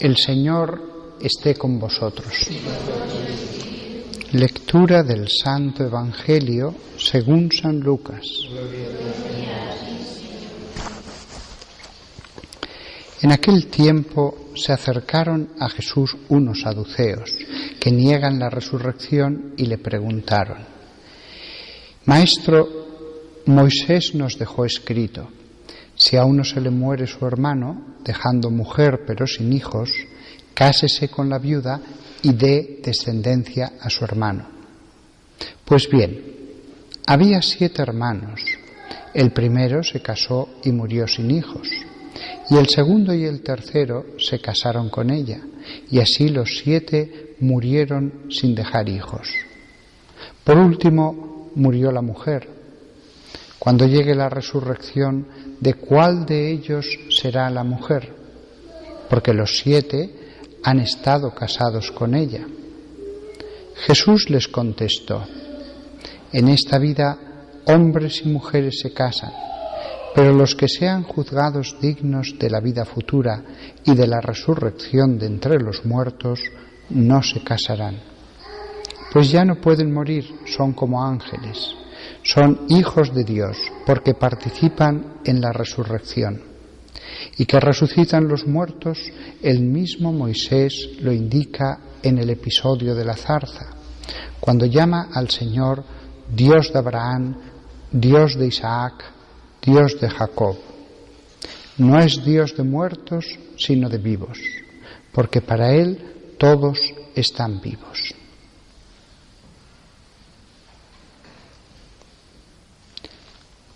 El Señor esté con vosotros. Lectura del Santo Evangelio según San Lucas. En aquel tiempo se acercaron a Jesús unos saduceos que niegan la resurrección y le preguntaron: Maestro, Moisés nos dejó escrito: si a uno se le muere su hermano, dejando mujer pero sin hijos, cásese con la viuda y dé descendencia a su hermano. Pues bien, había 7 hermanos. El primero se casó y murió sin hijos, y el segundo y el tercero se casaron con ella, y así los 7 murieron sin dejar hijos. Por último murió la mujer. Cuando llegue la resurrección, ¿de cuál de ellos será la mujer? Porque los 7 han estado casados con ella. Jesús les contestó: en esta vida hombres y mujeres se casan, pero los que sean juzgados dignos de la vida futura y de la resurrección de entre los muertos no se casarán. Pues ya no pueden morir, son como ángeles. Son hijos de Dios, porque participan en la resurrección. Y que resucitan los muertos, el mismo Moisés lo indica en el episodio de la zarza, cuando llama al Señor Dios de Abraham, Dios de Isaac, Dios de Jacob. No es Dios de muertos, sino de vivos, porque para Él todos están vivos.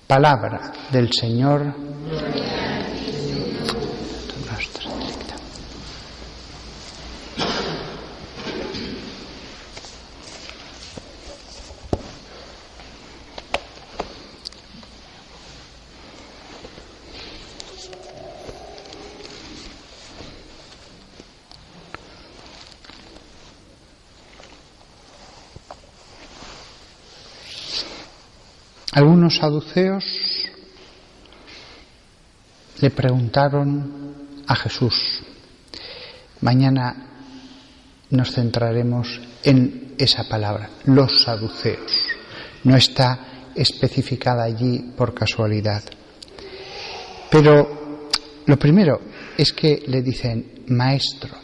Palabra del Señor. Algunos saduceos le preguntaron a Jesús. Mañana nos centraremos en esa palabra, los saduceos. No está especificada allí por casualidad. Pero lo primero es que le dicen: Maestro,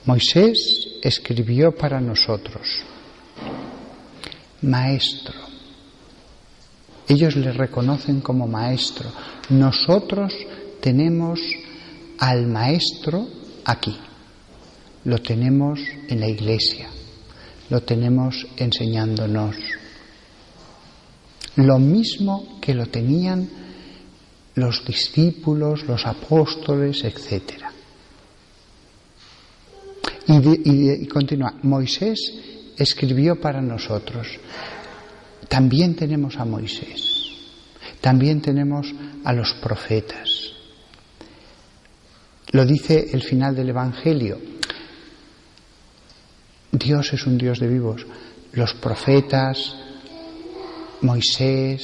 Moisés escribió para nosotros. Maestro. Ellos le reconocen como maestro. Nosotros tenemos al maestro aquí. Lo tenemos en la iglesia. Lo tenemos enseñándonos. Lo mismo que lo tenían los discípulos, los apóstoles, etc. Y continúa. Moisés escribió para nosotros. También tenemos a Moisés, también tenemos a los profetas. Lo dice el final del Evangelio. Dios es un Dios de vivos. Los profetas, Moisés,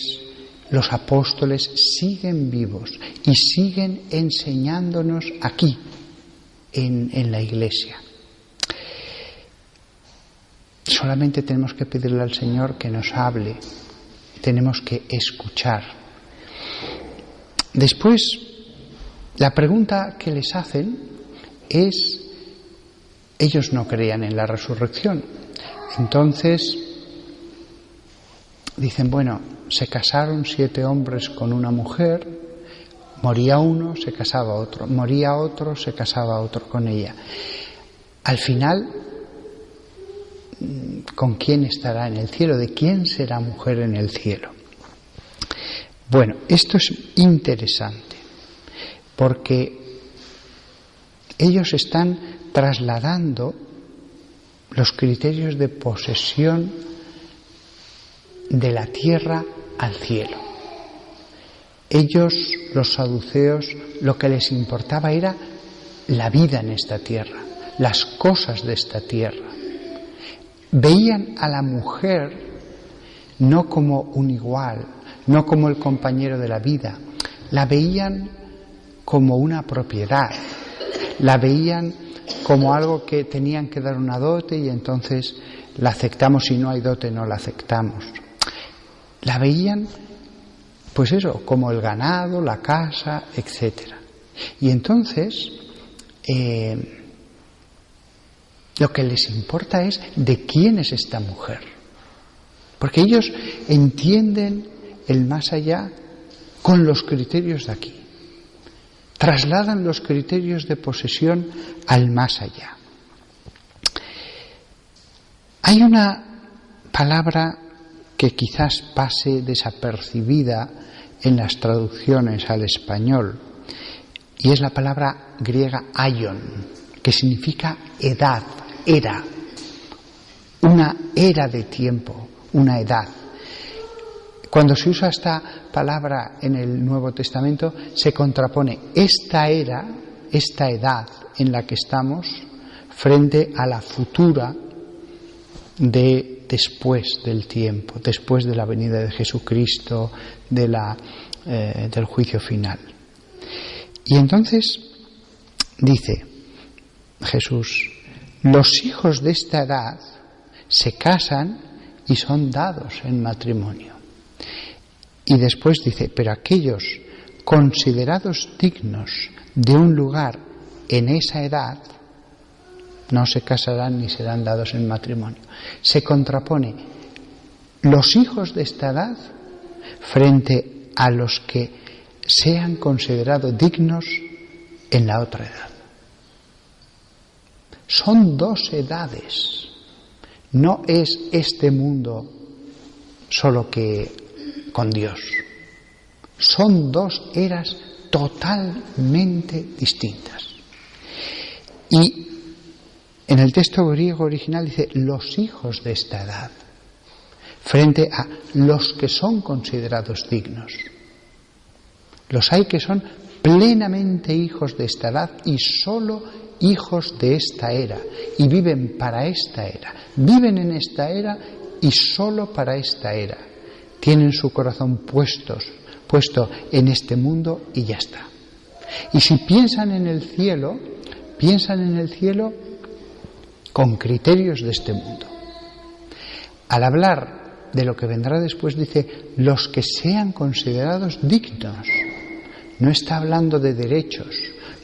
los apóstoles siguen vivos y siguen enseñándonos aquí, en la iglesia. Solamente tenemos que pedirle al Señor que nos hable, tenemos que escuchar. Después, la pregunta que les hacen es: ellos no creían en la resurrección. Entonces, dicen, bueno, se casaron 7 hombres con una mujer, moría uno, se casaba otro, moría otro, se casaba otro con ella. Al final, ¿con quién estará en el cielo? ¿De quién será mujer en el cielo? Bueno, esto es interesante porque ellos están trasladando los criterios de posesión de la tierra al cielo. Ellos, los saduceos, lo que les importaba era la vida en esta tierra, las cosas de esta tierra. Veían a la mujer no como un igual, no como el compañero de la vida, la veían como una propiedad, la veían como algo que tenían que dar una dote y entonces la aceptamos, si no hay dote no la aceptamos. La veían, pues eso, como el ganado, la casa, etc. Y entonces lo que les importa es de quién es esta mujer, porque ellos entienden el más allá con los criterios de aquí, trasladan los criterios de posesión al más allá. Hay una palabra que quizás pase desapercibida en las traducciones al español, y es la palabra griega aion, que significa edad, era, una era de tiempo, una edad. Cuando se usa esta palabra en el Nuevo Testamento, se contrapone esta era, esta edad en la que estamos, frente a la futura de después del tiempo, después de la venida de Jesucristo, del juicio final. Y entonces dice Jesús: los hijos de esta edad se casan y son dados en matrimonio. Y después dice: pero aquellos considerados dignos de un lugar en esa edad no se casarán ni serán dados en matrimonio. Se contrapone los hijos de esta edad frente a los que sean considerados dignos en la otra edad. Son dos edades. No es este mundo solo que con Dios. Son dos eras totalmente distintas. Y en el texto griego original dice los hijos de esta edad, frente a los que son considerados dignos. Los hay que son plenamente hijos de esta edad y solo hijos de esta era, y viven para esta era, viven en esta era y solo para esta era. Tienen su corazón puesto en este mundo y ya está. Y si piensan en el cielo con criterios de este mundo. Al hablar de lo que vendrá después dice los que sean considerados dignos. No está hablando de derechos,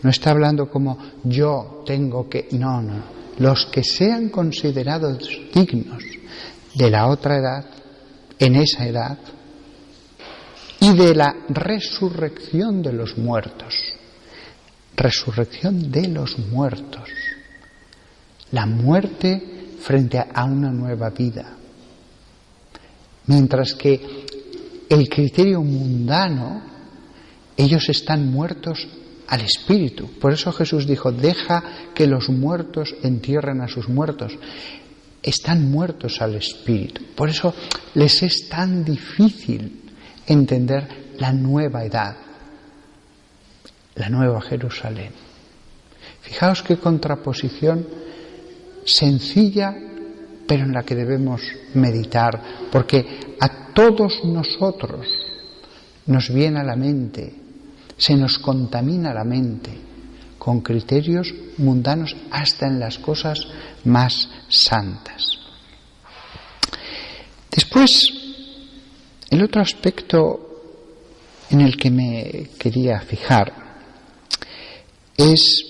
no está hablando como yo tengo que... No. Los que sean considerados dignos de la otra edad, en esa edad, y de la resurrección de los muertos. Resurrección de los muertos. La muerte frente a una nueva vida. Mientras que el criterio mundano, ellos están muertos al espíritu. Por eso Jesús dijo: deja que los muertos entierren a sus muertos. Están muertos al espíritu. Por eso les es tan difícil entender la nueva edad, la nueva Jerusalén. Fijaos qué contraposición sencilla, pero en la que debemos meditar, porque a todos nosotros nos viene a la mente, se nos contamina la mente con criterios mundanos hasta en las cosas más santas. Después, el otro aspecto en el que me quería fijar es,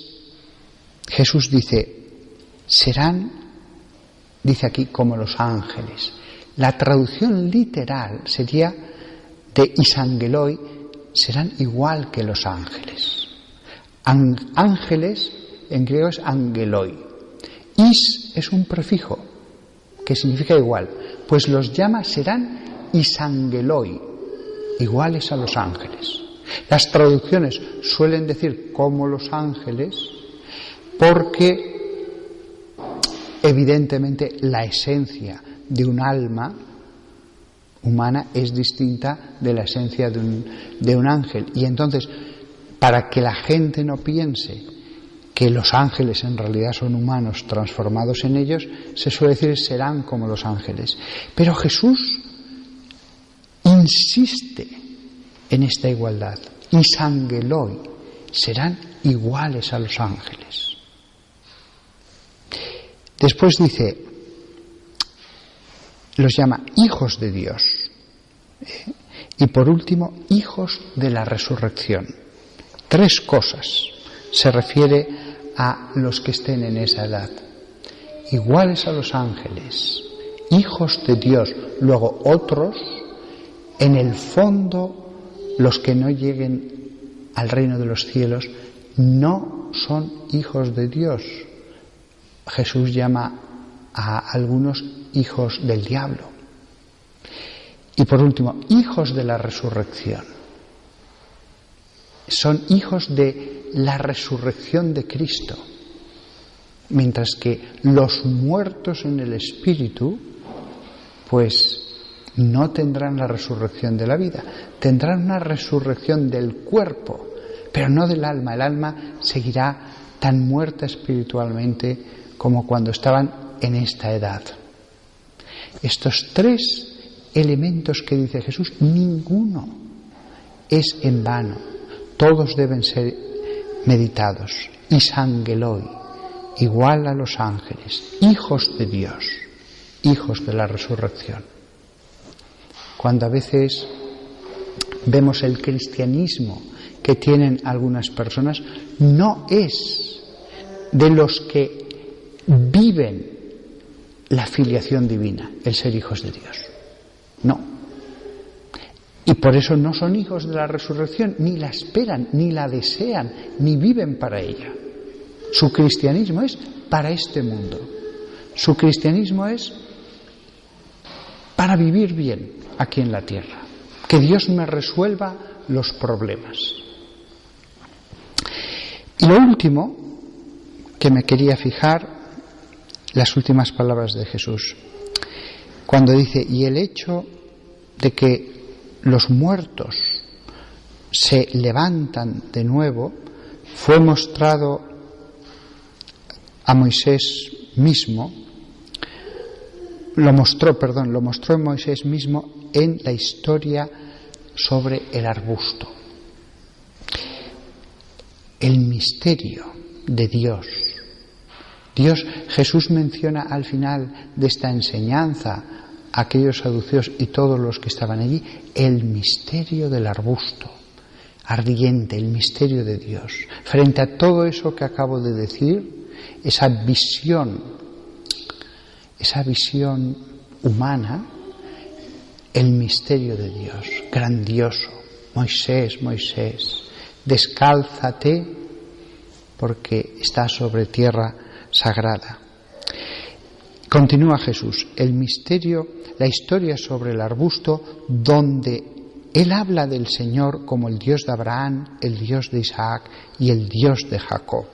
Jesús dice, serán, dice aquí, como los ángeles. La traducción literal sería de isangeloi, serán igual que los ángeles. Ángeles en griego es angeloi. Is es un prefijo que significa igual, pues los llama serán isangeloi, iguales a los ángeles. Las traducciones suelen decir como los ángeles porque evidentemente la esencia de un alma humana es distinta de la esencia de un ángel. Y entonces, para que la gente no piense que los ángeles en realidad son humanos transformados en ellos, se suele decir serán como los ángeles. Pero Jesús insiste en esta igualdad. Isangeloi, serán iguales a los ángeles. Después dice, los llama hijos de Dios. Y por último, hijos de la resurrección. 3 cosas se refiere a los que estén en esa edad. Iguales a los ángeles, hijos de Dios. Luego otros, en el fondo, los que no lleguen al reino de los cielos no son hijos de Dios. Jesús llama a algunos hijos del diablo. Y por último, hijos de la resurrección. Son hijos de la resurrección de Cristo. Mientras que los muertos en el espíritu, pues no tendrán la resurrección de la vida. Tendrán una resurrección del cuerpo, pero no del alma. El alma seguirá tan muerta espiritualmente como cuando estaban en esta edad. Estos 3 elementos que dice Jesús, ninguno es en vano. Todos deben ser meditados. Isangeloi, igual a los ángeles, hijos de Dios, hijos de la resurrección. Cuando a veces vemos el cristianismo que tienen algunas personas, no es de los que viven la filiación divina, el ser hijos de Dios. No. Y por eso no son hijos de la resurrección, ni la esperan, ni la desean, ni viven para ella. Su cristianismo es para este mundo. Su cristianismo es para vivir bien aquí en la tierra. Que Dios me resuelva los problemas. Y lo último que me quería fijar, las últimas palabras de Jesús. Cuando dice, y el hecho de que los muertos se levantan de nuevo, fue mostrado a Moisés mismo, lo mostró en Moisés mismo en la historia sobre el arbusto. El misterio de Dios. Jesús menciona al final de esta enseñanza a aquellos saduceos y todos los que estaban allí, el misterio del arbusto ardiente, el misterio de Dios. Frente a todo eso que acabo de decir, esa visión humana, el misterio de Dios, grandioso. Moisés, descálzate porque estás sobre tierra sagrada. Continúa Jesús, el misterio, la historia sobre el arbusto, donde Él habla del Señor como el Dios de Abraham, el Dios de Isaac y el Dios de Jacob.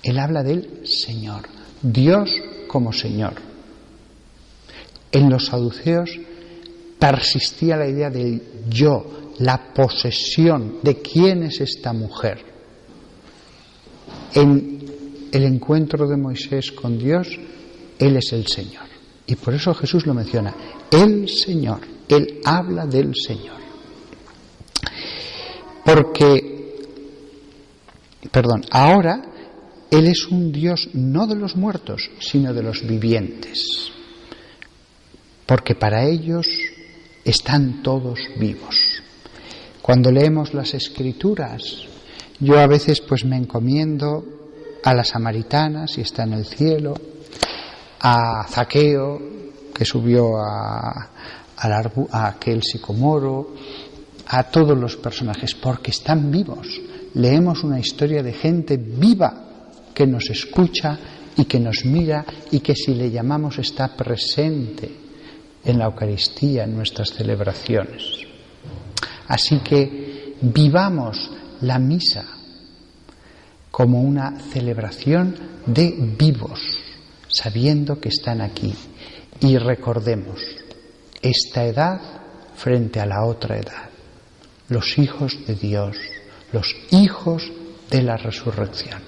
Él habla del Señor, Dios como Señor. En los saduceos persistía la idea del yo, la posesión de quién es esta mujer. En el encuentro de Moisés con Dios, Él es el Señor. Y por eso Jesús lo menciona, el Señor. Él habla del Señor. Ahora Él es un Dios no de los muertos, sino de los vivientes. Porque para ellos están todos vivos. Cuando leemos las Escrituras, yo a veces pues me encomiendo a la samaritana, si está en el cielo, a Zaqueo, que subió a aquel sicomoro, a todos los personajes, porque están vivos. Leemos una historia de gente viva que nos escucha y que nos mira y que si le llamamos está presente en la Eucaristía, en nuestras celebraciones. Así que vivamos la misa como una celebración de vivos, sabiendo que están aquí. Y recordemos esta edad frente a la otra edad. Los hijos de Dios, los hijos de la resurrección.